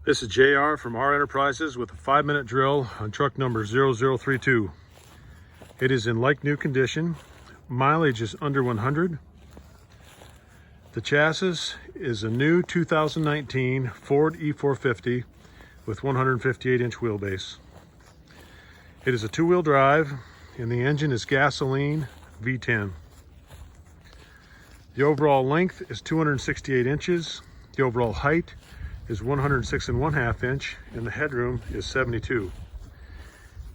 This is JR from R Enterprises with a 5-minute drill on truck number 0032. It is in like new condition. Mileage is under 100. The chassis is a new 2019 Ford E450 with 158-inch wheelbase. It is a 2-wheel drive and the engine is gasoline V10. The overall length is 268 inches. The overall height is 106 1/2 inch and the headroom is 72.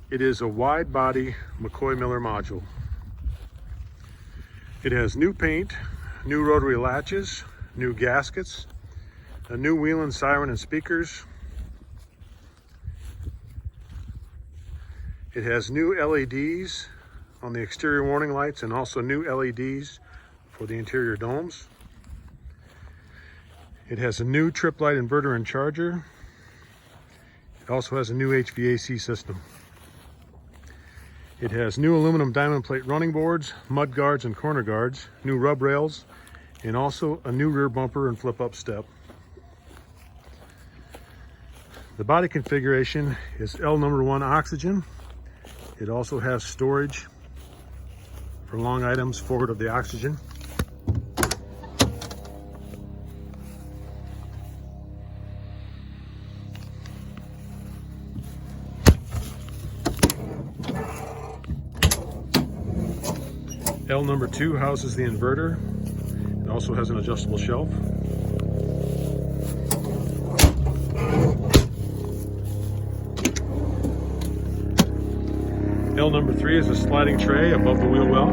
It is a wide body McCoy Miller module. It has new paint, new rotary latches, new gaskets, a new wheel and siren and speakers. It has new LEDs on the exterior warning lights and also new LEDs for the interior domes. It has a new trip light inverter and charger. It also has a new HVAC system. It has new aluminum diamond plate running boards, mud guards and corner guards, new rub rails, and also a new rear bumper and flip-up step. The body configuration is L number 1 oxygen. It also has storage for long items forward of the oxygen. L number 2 houses the inverter. It also has an adjustable shelf. L number 3 is a sliding tray above the wheel well.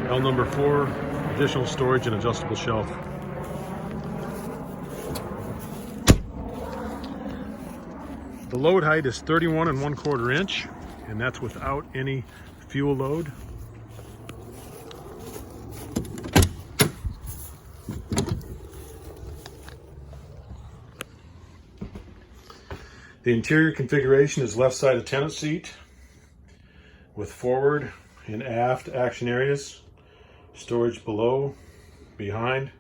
L number 4, additional storage and adjustable shelf. The load height is 31 1/4 inch, and that's without any fuel load. The interior configuration is left side attendant seat with forward and aft action areas, storage below, behind,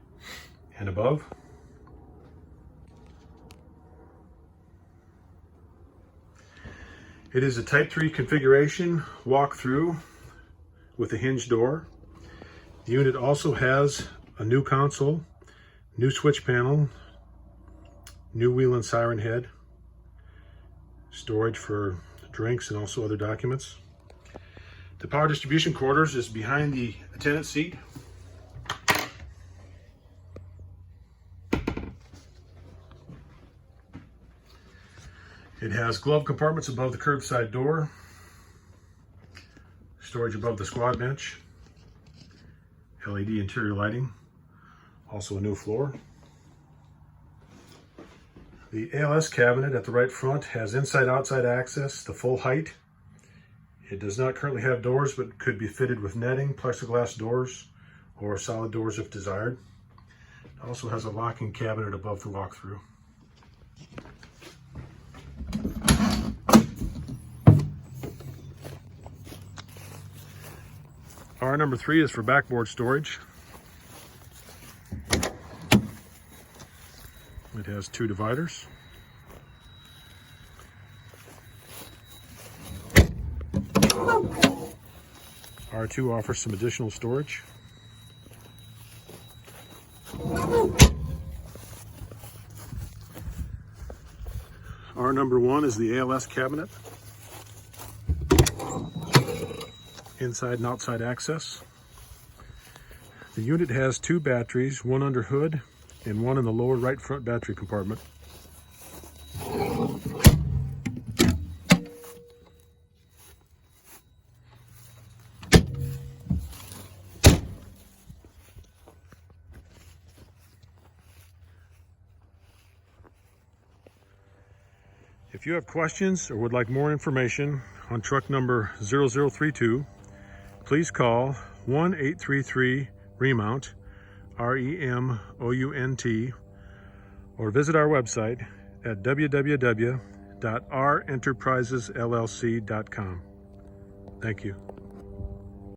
and above. It is a Type 3 configuration walk-through with a hinge door. The unit also has a new console, new switch panel, new wheel and siren head, storage for drinks and also other documents. The power distribution quarters is behind the attendant seat. It has glove compartments above the curbside door, storage above the squad bench, LED interior lighting, also a new floor. The ALS cabinet at the right front has inside-outside access to full height. It does not currently have doors, but could be fitted with netting, plexiglass doors, or solid doors if desired. It also has a locking cabinet above the walkthrough. R number 3 is for backboard storage. It has 2 dividers. R2 offers some additional storage. R number 1 is the ALS cabinet. Inside and outside access. The unit has 2 batteries, one under hood and one in the lower right front battery compartment. If you have questions or would like more information on truck number 0032, please call 1-833-REMOUNT, REMOUNT, or visit our website at www.renterprisesllc.com. Thank you.